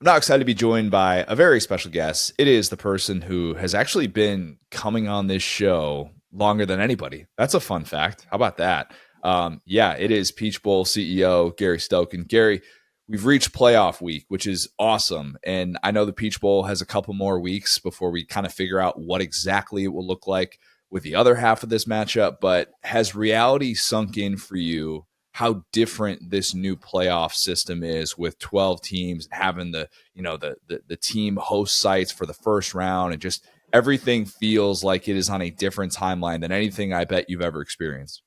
now excited to be joined by a very special guest. It is the person who has actually been coming on this show longer than anybody. That's a fun fact. How about that? Yeah, it is Peach Bowl CEO Gary Stokan. Gary, we've reached playoff week, which is awesome. And I know the Peach Bowl has a couple more weeks before we kind of figure out what exactly it will look like with the other half of this matchup. But has reality sunk in for you how different this new playoff system is with 12 teams having the team host sites for the first round, and just everything feels like it is on a different timeline than anything I bet you've ever experienced?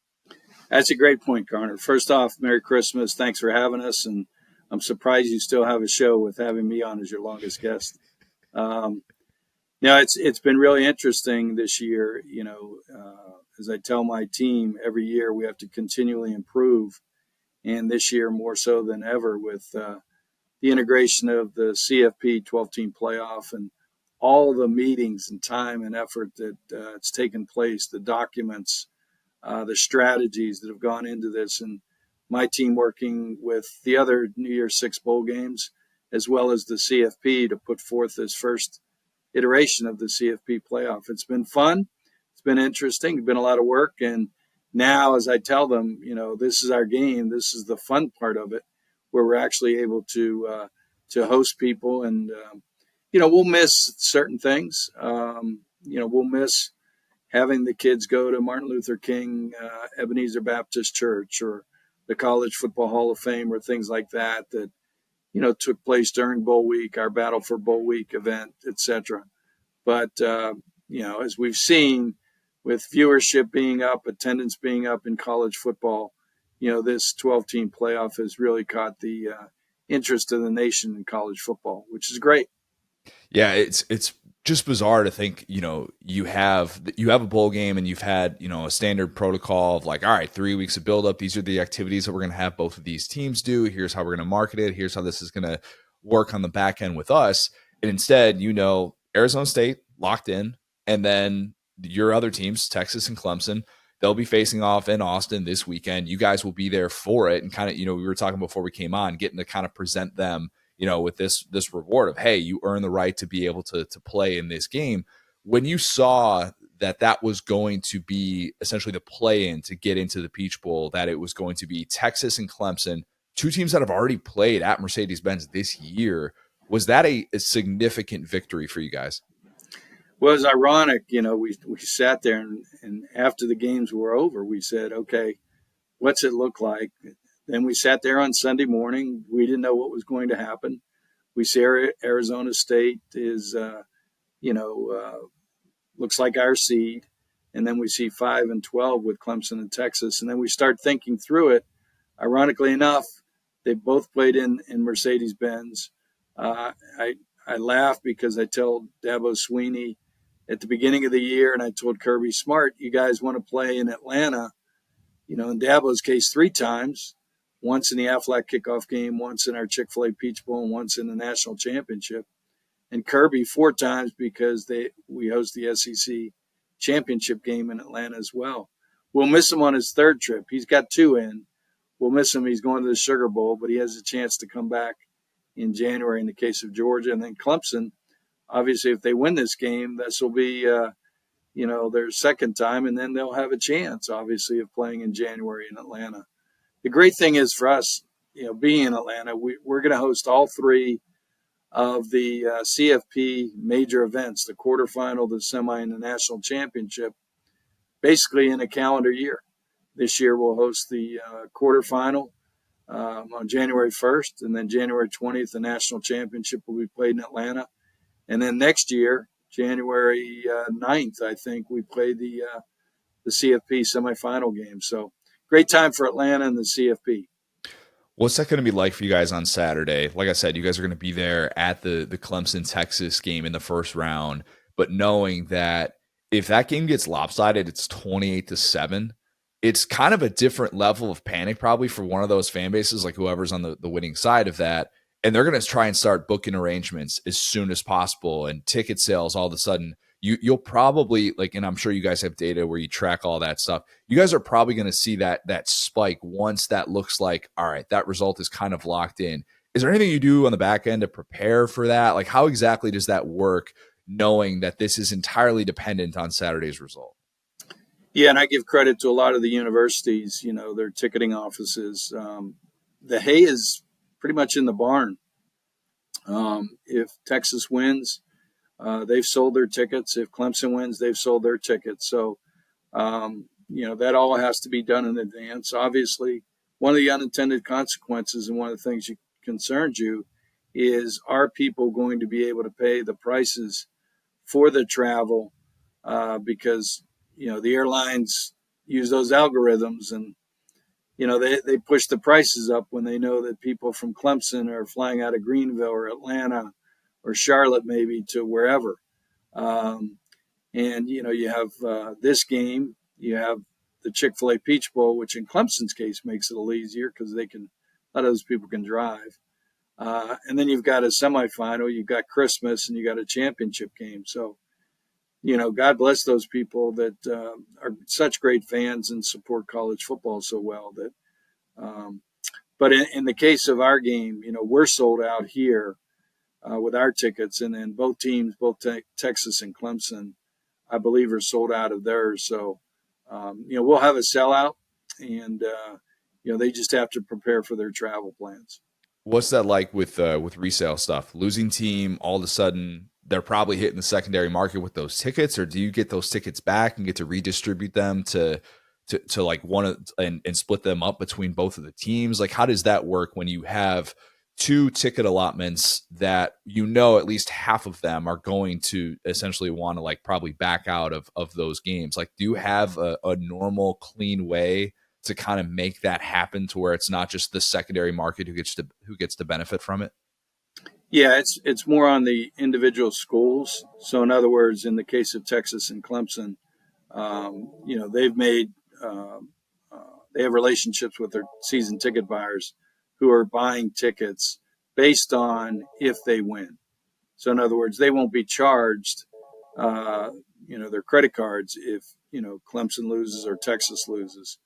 That's a great point, Garner. First off, Merry Christmas. Thanks for having us. And I'm surprised you still have a show with having me on as your longest guest. Um, it's been really interesting this year. As I tell my team every year, we have to continually improve. And this year, more so than ever, with the integration of the CFP 12-team playoff and all the meetings and time and effort that it's taken place, the documents, the strategies that have gone into this, and my team working with the other New Year's Six bowl games, as well as the CFP, to put forth this first iteration of the CFP playoff. It's been fun. It's been interesting. It's been a lot of work. And now, as I tell them, this is our game. This is the fun part of it, where we're actually able to host people. And, we'll miss certain things. We'll miss having the kids go to Martin Luther King Ebenezer Baptist Church or the College Football Hall of Fame or things like that took place during Bowl Week, our Battle for Bowl Week event, etc. But, as we've seen with viewership being up, attendance being up in college football, this 12-team playoff has really caught the interest of the nation in college football, which is great. Yeah, it's just bizarre to think, you have a bowl game and you've had, a standard protocol of like, all right, 3 weeks of build up. These are the activities that we're going to have both of these teams do. Here's how we're going to market it. Here's how this is going to work on the back end with us. And instead, Arizona State locked in, and then your other teams, Texas and Clemson, they'll be facing off in Austin this weekend. You guys will be there for it. And kind of, we were talking before we came on, getting to kind of present them, with this reward of, hey, you earn the right to be able to play in this game. When you saw that was going to be essentially the play-in to get into the Peach Bowl, that it was going to be Texas and Clemson, two teams that have already played at Mercedes-Benz this year, was that a significant victory for you guys? Well, it's ironic, we sat there and after the games were over, we said, okay, what's it look like? Then we sat there on Sunday morning. We didn't know what was going to happen. We see Arizona State is, looks like our seed. And then we see 5-12 with Clemson and Texas. And then we start thinking through it. Ironically enough, they both played in Mercedes-Benz. I laugh because I tell Dabo Sweeney at the beginning of the year, and I told Kirby Smart, you guys want to play in Atlanta, in Dabo's case 3 times, once in the Aflac kickoff game, once in our Chick-fil-A Peach Bowl, and once in the national championship. And Kirby 4 times because we host the SEC championship game in Atlanta as well. We'll miss him on his 3rd trip. He's got 2 in. We'll miss him. He's going to the Sugar Bowl, but he has a chance to come back in January in the case of Georgia. And then Clemson, obviously, if they win this game, this will be, their 2nd time, and then they'll have a chance, obviously, of playing in January in Atlanta. The great thing is for us, being in Atlanta, we're going to host all 3 of the CFP major events, the quarterfinal, the semi, and the national championship, basically in a calendar year. This year we'll host the quarterfinal on January 1st, and then January 20th, the national championship will be played in Atlanta. And then next year, January 9th, I think, we play the CFP semifinal game. So great time for Atlanta and the CFP. What's that going to be like for you guys on Saturday? Like I said, you guys are going to be there at the Clemson-Texas game in the first round, but knowing that if that game gets lopsided, it's 28-7. It's kind of a different level of panic probably for one of those fan bases, like whoever's on the winning side of that. And they're going to try and start booking arrangements as soon as possible, and ticket sales all of a sudden. You'll probably, like, and I'm sure you guys have data where you track all that stuff. You guys are probably going to see that spike once that looks like, all right, that result is kind of locked in. Is there anything you do on the back end to prepare for that? Like, how exactly does that work, knowing that this is entirely dependent on Saturday's result? Yeah, and I give credit to a lot of the universities, their ticketing offices. The hay is pretty much in the barn. If Texas wins, they've sold their tickets. If Clemson wins, they've sold their tickets. So, that all has to be done in advance. Obviously, one of the unintended consequences and one of the things that concerns you is, are people going to be able to pay the prices for the travel? Because, the airlines use those algorithms, and they push the prices up when they know that people from Clemson are flying out of Greenville or Atlanta or Charlotte, maybe, to wherever. Um, and you have this game, you have the Chick-fil-A Peach Bowl, which in Clemson's case makes it a little easier because a lot of those people can drive. And then you've got a semifinal, you've got Christmas, and you got a championship game. So, God bless those people that are such great fans and support college football so well. But in the case of our game, we're sold out here with our tickets, and then both teams, both Texas and Clemson, I believe, are sold out of theirs. So, we'll have a sellout, and they just have to prepare for their travel plans. What's that like with resale stuff? Losing team, all of a sudden they're probably hitting the secondary market with those tickets, or do you get those tickets back and get to redistribute them to like and split them up between both of the teams? Like, how does that work when you have two ticket allotments that at least half of them are going to essentially want to like probably back out of those games? Like, do you have a normal clean way to kind of make that happen to where it's not just the secondary market who gets to benefit from it? Yeah, it's more on the individual schools. So, in other words, in the case of Texas and Clemson, they've made they have relationships with their season ticket buyers who are buying tickets based on if they win. So, in other words, they won't be charged, their credit cards if Clemson loses or Texas loses.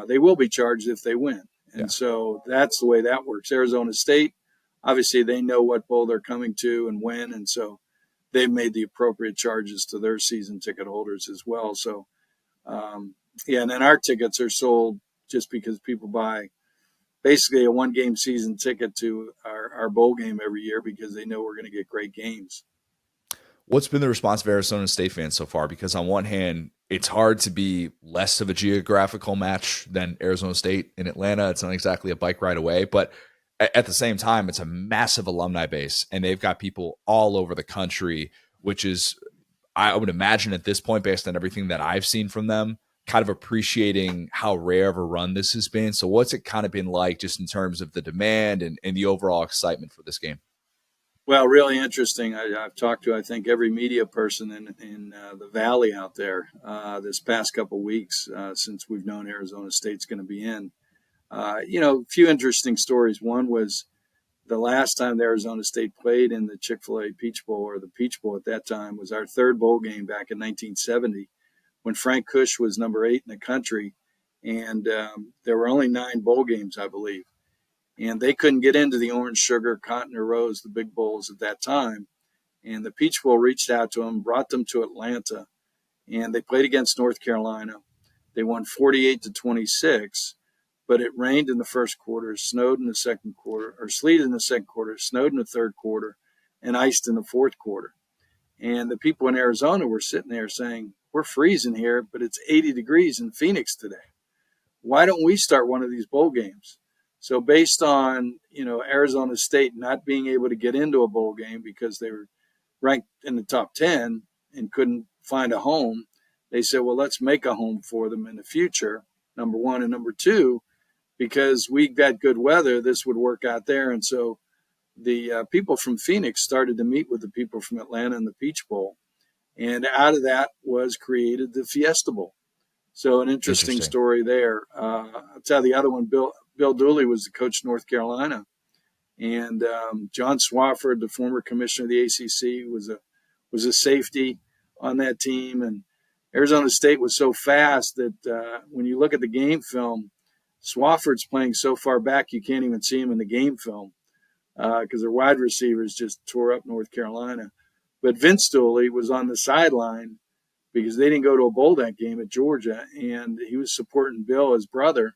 They will be charged if they win, Yeah. and so that's the way that works. Arizona State, obviously, they know what bowl they're coming to and when, and so they've made the appropriate charges to their season ticket holders as well. So, and then our tickets are sold just because people buy basically a one-game season ticket to our bowl game every year because they know we're going to get great games. What's been the response of Arizona State fans so far? Because on one hand, it's hard to be less of a geographical match than Arizona State in Atlanta. It's not exactly a bike ride away, but at the same time, it's a massive alumni base, and they've got people all over the country, which is, I would imagine at this point, based on everything that I've seen from them, kind of appreciating how rare of a run this has been. So what's it kind of been like just in terms of the demand and the overall excitement for this game? Well, really interesting. I've talked to, I think, every media person in the Valley out there this past couple of weeks since we've known Arizona State's going to be in. A few interesting stories. One was the last time the Arizona State played in the Chick-fil-A Peach Bowl, or the Peach Bowl at that time, was our third bowl game back in 1970 when Frank Kush was number 8 in the country. And there were only 9 bowl games, I believe. And they couldn't get into the Orange, Sugar, Cotton, or Rose, the big bowls at that time. And the Peach Bowl reached out to them, brought them to Atlanta, and they played against North Carolina. They won 48-26, but it rained in the first quarter, snowed in the second quarter, or sleeted in the second quarter, snowed in the third quarter, and iced in the fourth quarter. And the people in Arizona were sitting there saying, we're freezing here, but it's 80 degrees in Phoenix today. Why don't we start one of these bowl games? So based on, Arizona State not being able to get into a bowl game because they were ranked in the top 10 and couldn't find a home, they said, well, let's make a home for them in the future, number one. And number two, because we got good weather, this would work out there. And so the people from Phoenix started to meet with the people from Atlanta in the Peach Bowl. And out of that was created the Fiesta Bowl. So an interesting story there. I'll tell the other one, Bill Dooley was the coach of North Carolina. And John Swofford, the former commissioner of the ACC, was a safety on that team. And Arizona State was so fast that when you look at the game film, Swofford's playing so far back you can't even see him in the game film. because their wide receivers just tore up North Carolina. But Vince Dooley was on the sideline because they didn't go to a bowl that game at Georgia, and he was supporting Bill, his brother.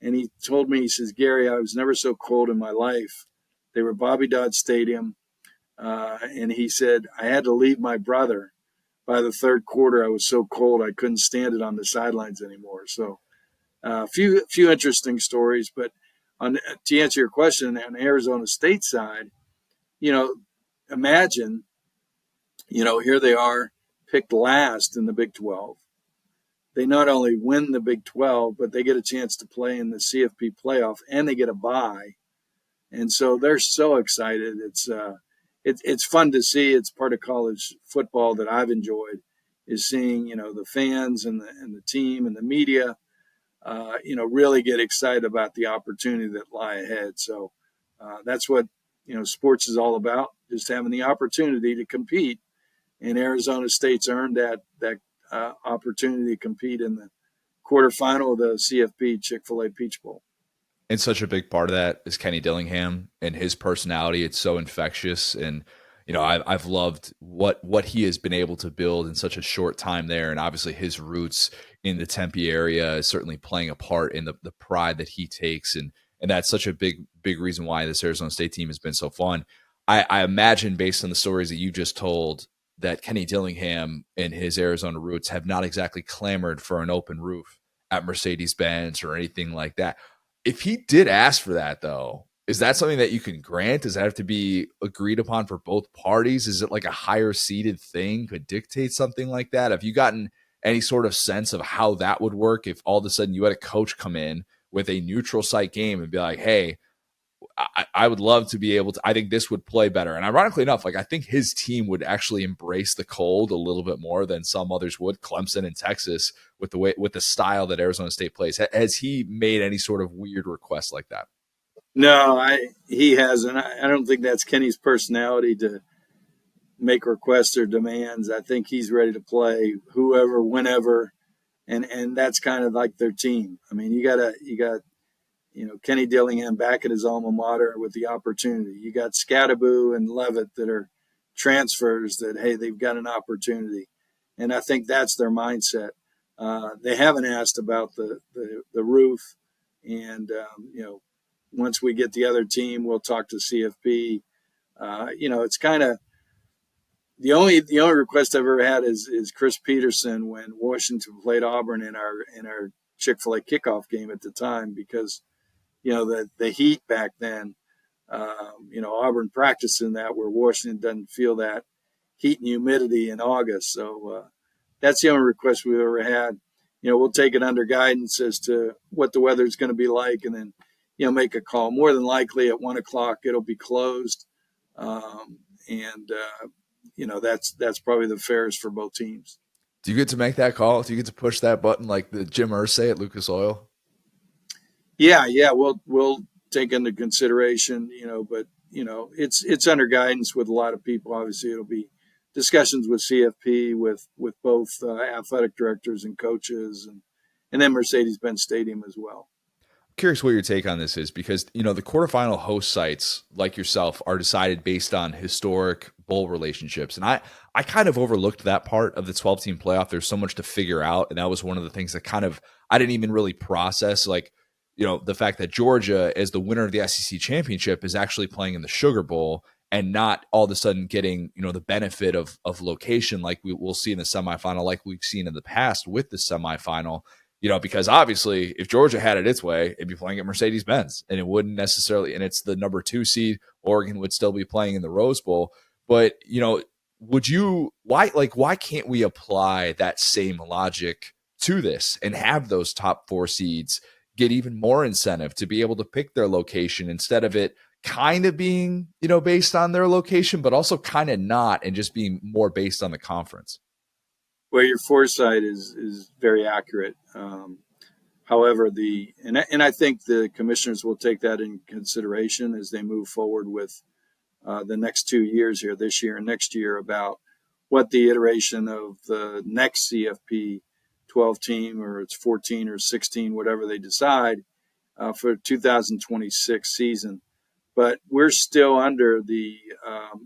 And he told me, he says, Gary, I was never so cold in my life. They were Bobby Dodd Stadium. And he said, I had to leave my brother. By the third quarter, I was so cold I couldn't stand it on the sidelines anymore. So a few interesting stories. But to answer your question, on the Arizona State side, you know, imagine, here they are picked last in the Big 12. They not only win the Big 12, but they get a chance to play in the CFP playoff, and they get a bye. And so they're so excited. It's fun to see. It's part of college football that I've enjoyed, is seeing the fans and the team and the media, really get excited about the opportunity that lie ahead. So that's what sports is all about, just having the opportunity to compete. And Arizona State's earned that opportunity to compete in the quarterfinal of the CFP Chick-fil-A Peach Bowl. And such a big part of that is Kenny Dillingham and his personality. It's so infectious, and I've loved what he has been able to build in such a short time there. And obviously, his roots in the Tempe area is certainly playing a part in the pride that he takes, and that's such a big reason why this Arizona State team has been so fun. I imagine, based on the stories that you just told, that Kenny Dillingham and his Arizona roots have not exactly clamored for an open roof at Mercedes-Benz or anything like that. If he did ask for that, though, is that something that you can grant? Does that have to be agreed upon for both parties? Is it like a higher seated thing could dictate something like that? Have you gotten any sort of sense of how that would work if all of a sudden you had a coach come in with a neutral site game and be like, hey, I would love to be able to, I think this would play better. And ironically enough, like I think his team would actually embrace the cold a little bit more than some others would, Clemson and Texas, with the style that Arizona State plays. Has he made any sort of weird request like that? No, he hasn't. I don't think that's Kenny's personality to make requests or demands. I think he's ready to play whoever, whenever, and that's kind of like their team. I mean, you got Kenny Dillingham back at his alma mater with the opportunity. You got Scadaboo and Levitt that are transfers that, hey, they've got an opportunity, and I think that's their mindset. They haven't asked about the roof, and once we get the other team, we'll talk to CFP. It's kind of the only request I've ever had is Chris Peterson when Washington played Auburn in our Chick-fil-A kickoff game at the time, because the heat back then, Auburn practiced in that where Washington doesn't feel that heat and humidity in August. So that's the only request we've ever had. We'll take it under guidance as to what the weather is going to be like, and then make a call. More than likely at 1:00 it'll be closed, and that's probably the fairest for both teams. Do you get to make that call? Do you get to push that button like the Jim Irsay at Lucas Oil? Yeah, we'll take into consideration, but it's under guidance with a lot of people. Obviously, it'll be discussions with CFP, with both athletic directors and coaches, and then Mercedes-Benz Stadium as well. Curious what your take on this is, because the quarterfinal host sites like yourself are decided based on historic bowl relationships, and I kind of overlooked that part of the 12-team playoff. There's so much to figure out, and that was one of the things that kind of I didn't even really process, like the fact that Georgia, as the winner of the SEC championship, is actually playing in the Sugar Bowl and not all of a sudden getting the benefit of location like we'll see in the semifinal, like we've seen in the past with the semifinal. Because obviously if Georgia had it its way, it'd be playing at Mercedes-Benz, and it wouldn't necessarily, and it's the number 2 seed. Oregon would still be playing in the Rose Bowl. But, why can't we apply that same logic to this and have those top 4 seeds get even more incentive to be able to pick their location, instead of it kind of being, based on their location, but also kind of not, and just being more based on the conference? Well, your foresight is very accurate. However, I think the commissioners will take that in consideration as they move forward with the next 2 years here, this year and next year, about what the iteration of the next CFP 12 team, or it's 14 or 16, whatever they decide for 2026 season. but we're still under the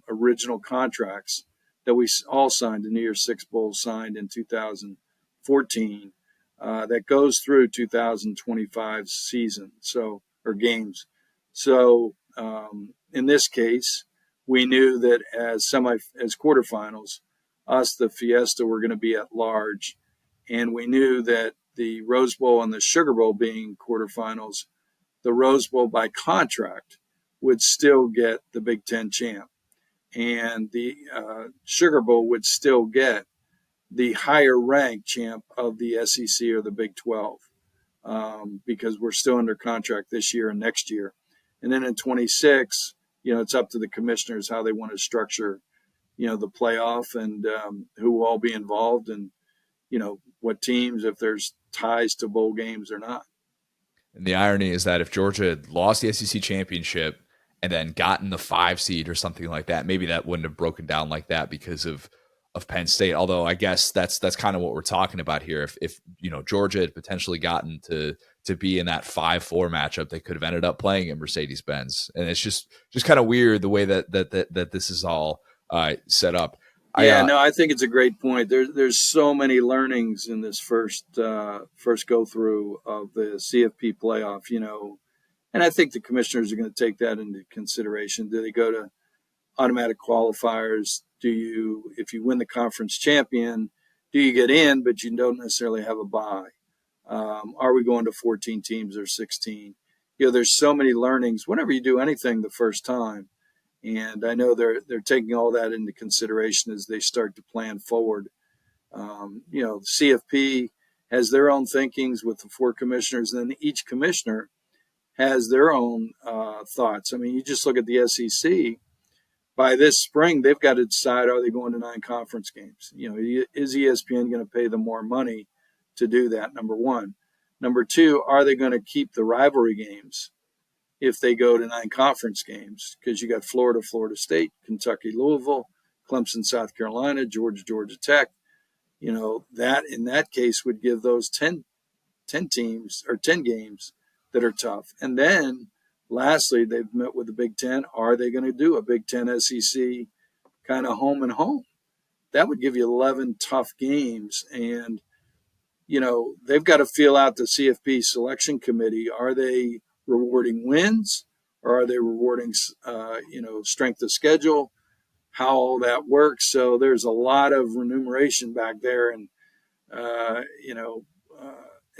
original contracts that we all signed. The New Year's Six Bowl signed in 2014 that goes through 2025 season, so or games. So in this case, we knew that as quarterfinals, us the Fiesta were going to be at large, and we knew that the Rose Bowl and the Sugar Bowl being quarterfinals, the Rose Bowl by contract would still get the Big Ten champ, and the Sugar Bowl would still get the higher ranked champ of the SEC or the Big 12, because we're still under contract this year and next year. And then in 26, it's up to the commissioners how they want to structure, the playoff and who will all be involved and, what teams, if there's ties to bowl games or not. And the irony is that if Georgia had lost the SEC championship and then gotten the 5 seed or something like that, maybe that wouldn't have broken down like that because of Penn State. Although I guess that's kind of what we're talking about here. If Georgia had potentially gotten to be in that 5-4 matchup, they could have ended up playing at Mercedes-Benz. And it's just kind of weird the way that this is all set up. I think it's a great point. There's so many learnings in this first go through of the CFP playoff, and I think the commissioners are going to take that into consideration. Do they go to automatic qualifiers? If you win the conference champion, do you get in, but you don't necessarily have a bye? Are we going to 14 teams or 16? There's so many learnings whenever you do anything the first time. And I know they're taking all that into consideration as they start to plan forward. The CFP has their own thinkings with the 4 commissioners, and then each commissioner has their own thoughts. I mean, you just look at the SEC. By this spring, they've got to decide, are they going to 9 conference games? Is ESPN going to pay them more money to do that, number one? Number two, are they going to keep the rivalry games if they go to 9 conference games? Because you got Florida, Florida State, Kentucky, Louisville, Clemson, South Carolina, Georgia, Georgia Tech. That in that case would give those 10 teams or 10 games that are tough. And then lastly, they've met with the Big Ten. Are they going to do a Big Ten SEC kind of home and home? That would give you 11 tough games. And, they've got to feel out the CFP selection committee. Are they rewarding wins, or are they rewarding, strength of schedule, how all that works? So there's a lot of remuneration back there, and,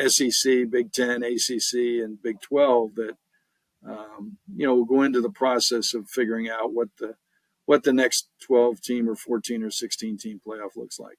SEC, Big Ten, ACC, and Big 12 that, we'll go into the process of figuring out what the next 12 team or 14 or 16 team playoff looks like.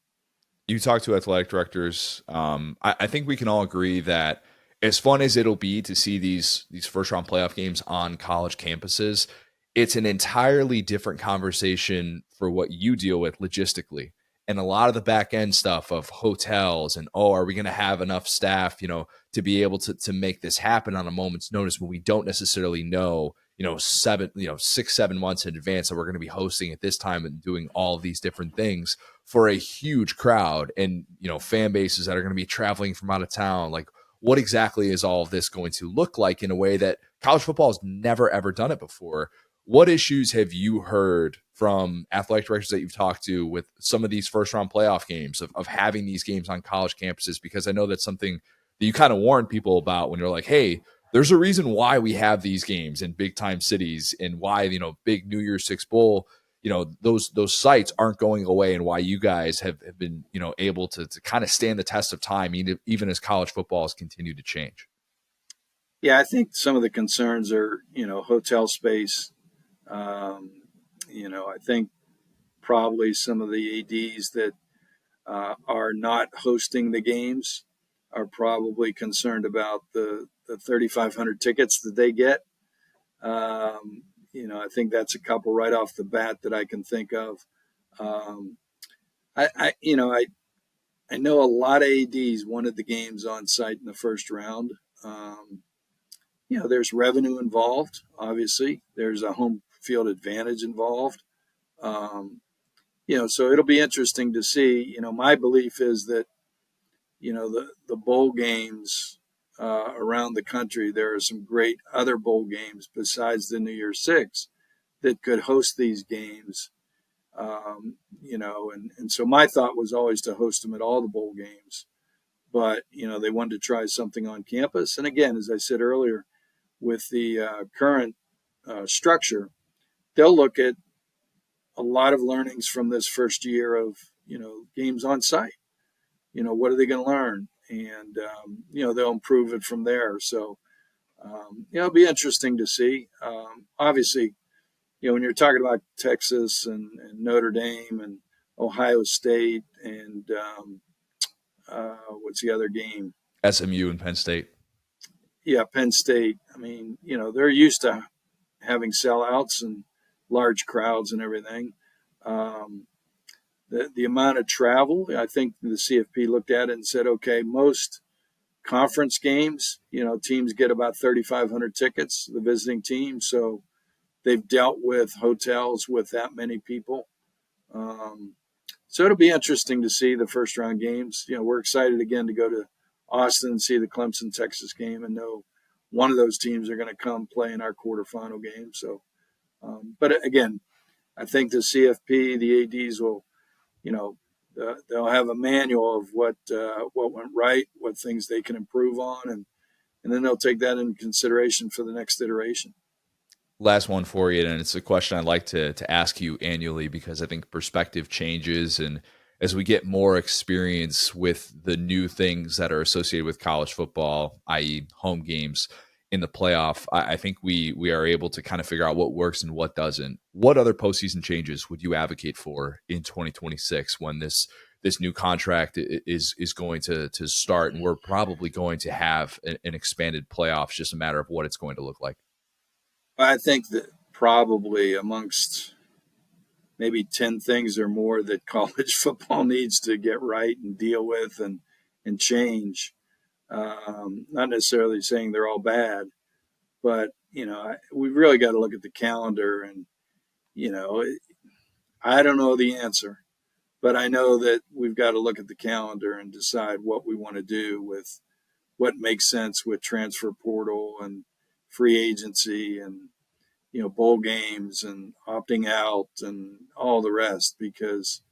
You talk to athletic directors. I think we can all agree that as fun as it'll be to see these first round playoff games on college campuses, it's an entirely different conversation for what you deal with logistically. And a lot of the back end stuff of hotels and, are we going to have enough staff, to be able to make this happen on a moment's notice when we don't necessarily know, 6-7 months in advance that we're going to be hosting at this time and doing all of these different things for a huge crowd and, fan bases that are going to be traveling from out of town. Like, what exactly is all of this going to look like in a way that college football has never, ever done it before? What issues have you heard from athletic directors that you've talked to with some of these first round playoff games of having these games on college campuses? Because I know that's something that you kind of warn people about when you're like, hey, there's a reason why we have these games in big time cities and why, big New Year's Six Bowl, those sites aren't going away, and why you guys have been, able to kind of stand the test of time, even as college football has continued to change. Yeah, I think some of the concerns are, hotel space. I think probably some of the ADs that are not hosting the games are probably concerned about the 3,500 tickets that they get. I think that's a couple right off the bat that I can think of. I know a lot of ADs wanted the games on site in the first round. There's revenue involved. Obviously, there's a home field advantage involved. So it'll be interesting to see. My belief is that, the bowl games around the country, there are some great other bowl games besides the New Year's Six that could host these games. And so my thought was always to host them at all the bowl games. But, they wanted to try something on campus. And again, as I said earlier, with the current structure, they'll look at a lot of learnings from this first year of, games on site. What are they going to learn? And, they'll improve it from there. So, it'll be interesting to see. Obviously, when you're talking about Texas and Notre Dame and Ohio State and what's the other game? SMU and Penn State. Yeah, Penn State. I mean, they're used to having sellouts and large crowds and everything. The amount of travel, I think the CFP looked at it and said, okay, most conference games, teams get about 3,500 tickets, the visiting team. So they've dealt with hotels with that many people. So it'll be interesting to see the first round games. We're excited again to go to Austin and see the Clemson Texas game and know one of those teams are going to come play in our quarterfinal game. So, but again, I think the CFP, the ADs will, they'll have a manual of what went right, what things they can improve on, and then they'll take that into consideration for the next iteration. Last one for you, and it's a question I'd like to ask you annually because I think perspective changes, and as we get more experience with the new things that are associated with college football, i.e. home games in the playoff, I think we are able to kind of figure out what works and what doesn't. What other postseason changes would you advocate for in 2026 when this new contract is going to start, and we're probably going to have an expanded playoffs, just a matter of what it's going to look like? I think that probably amongst maybe 10 things or more that college football needs to get right and deal with and change. Not necessarily saying they're all bad, but, we've really got to look at the calendar and, I don't know the answer, but I know that we've got to look at the calendar and decide what we want to do with what makes sense with transfer portal and free agency and bowl games and opting out and all the rest. Because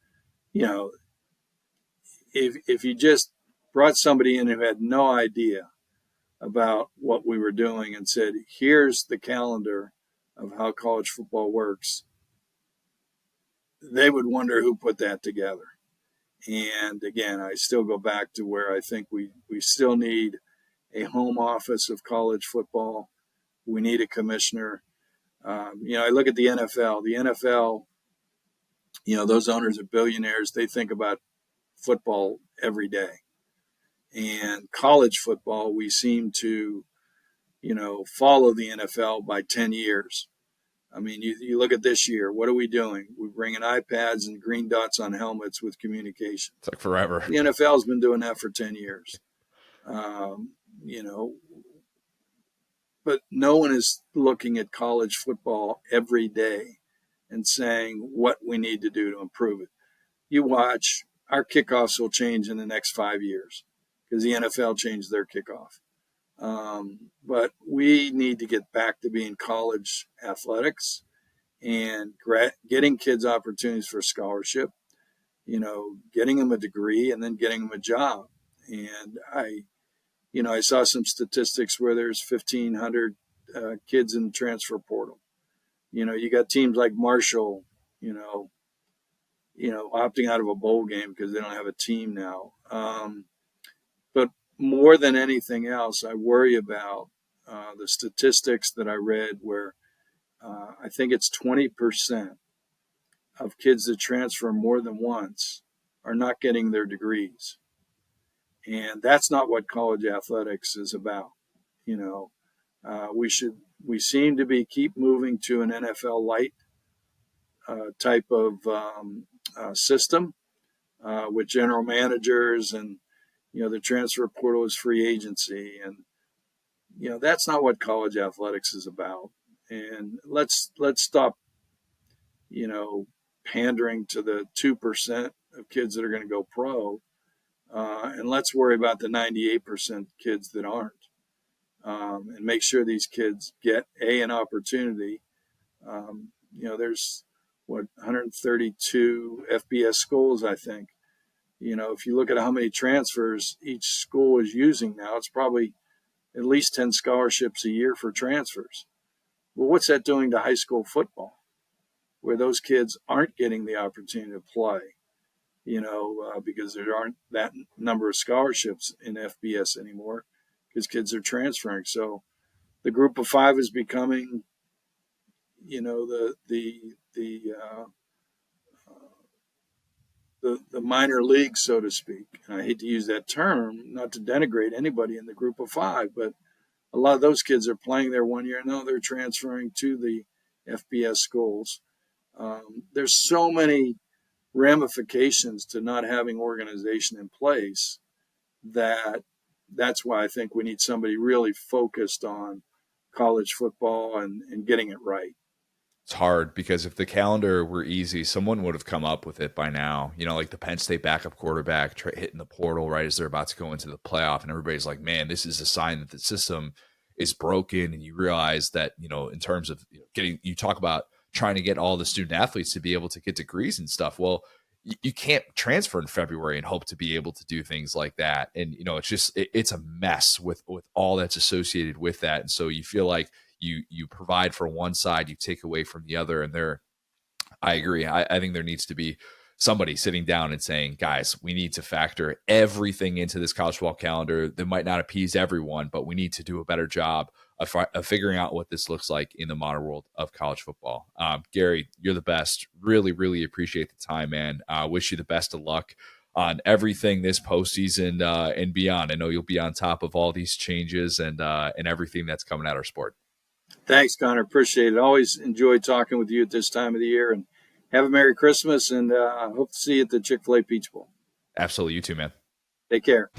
if you just brought somebody in who had no idea about what we were doing and said, here's the calendar of how college football works, they would wonder who put that together. And again, I still go back to where I think we still need a home office of college football. We need a commissioner. I look at the NFL. The NFL, those owners are billionaires. They think about football every day. And college football, we seem to, follow the NFL by 10 years. I mean, you look at this year, what are we doing? We're bringing iPads and green dots on helmets with communication. It's like forever. The NFL's been doing that for 10 years. You know, but no one is looking at college football every day and saying what we need to do to improve it. You watch, our kickoffs will change in the next 5 years because the NFL changed their kickoff. But we need to get back to being college athletics and getting kids opportunities for scholarship, getting them a degree and then getting them a job. And I saw some statistics where there's 1,500 kids in the transfer portal. You got teams like Marshall, opting out of a bowl game because they don't have a team now. But more than anything else, I worry about the statistics that I read where I think it's 20% of kids that transfer more than once are not getting their degrees. And that's not what college athletics is about. We seem to keep moving to an NFL light type of system with general managers and, the transfer portal is free agency. And, that's not what college athletics is about. And let's stop, pandering to the 2% of kids that are going to go pro. And let's worry about the 98% kids that aren't. and make sure these kids get an opportunity. There's 132 FBS schools, I think. If you look at how many transfers each school is using now, it's probably at least 10 scholarships a year for transfers. Well, what's that doing to high school football, where those kids aren't getting the opportunity to play, because there aren't that number of scholarships in FBS anymore because kids are transferring. So the group of five is becoming, the minor league, so to speak. And I hate to use that term, not to denigrate anybody in the group of five, but a lot of those kids are playing there 1 year, and now they're transferring to the FBS schools. There's so many ramifications to not having organization in place that's why I think we need somebody really focused on college football and getting it right. It's hard because if the calendar were easy, someone would have come up with it by now. Like the Penn State backup quarterback hitting the portal right as they're about to go into the playoff, and everybody's like, "Man, this is a sign that the system is broken." And you realize that in terms of getting, you talk about trying to get all the student athletes to be able to get degrees and stuff. Well, you can't transfer in February and hope to be able to do things like that. And it's just it's a mess with all that's associated with that. And so you feel like you provide for one side, you take away from the other. And I agree. I think there needs to be somebody sitting down and saying, guys, we need to factor everything into this college football calendar that might not appease everyone, but we need to do a better job of figuring out what this looks like in the modern world of college football. Gary, you're the best. Really, really appreciate the time, man. Wish you the best of luck on everything this postseason and beyond. I know you'll be on top of all these changes and everything that's coming at our sport. Thanks, Connor. Appreciate it. Always enjoy talking with you at this time of the year. And have a Merry Christmas, and I hope to see you at the Chick-fil-A Peach Bowl. Absolutely. You too, man. Take care.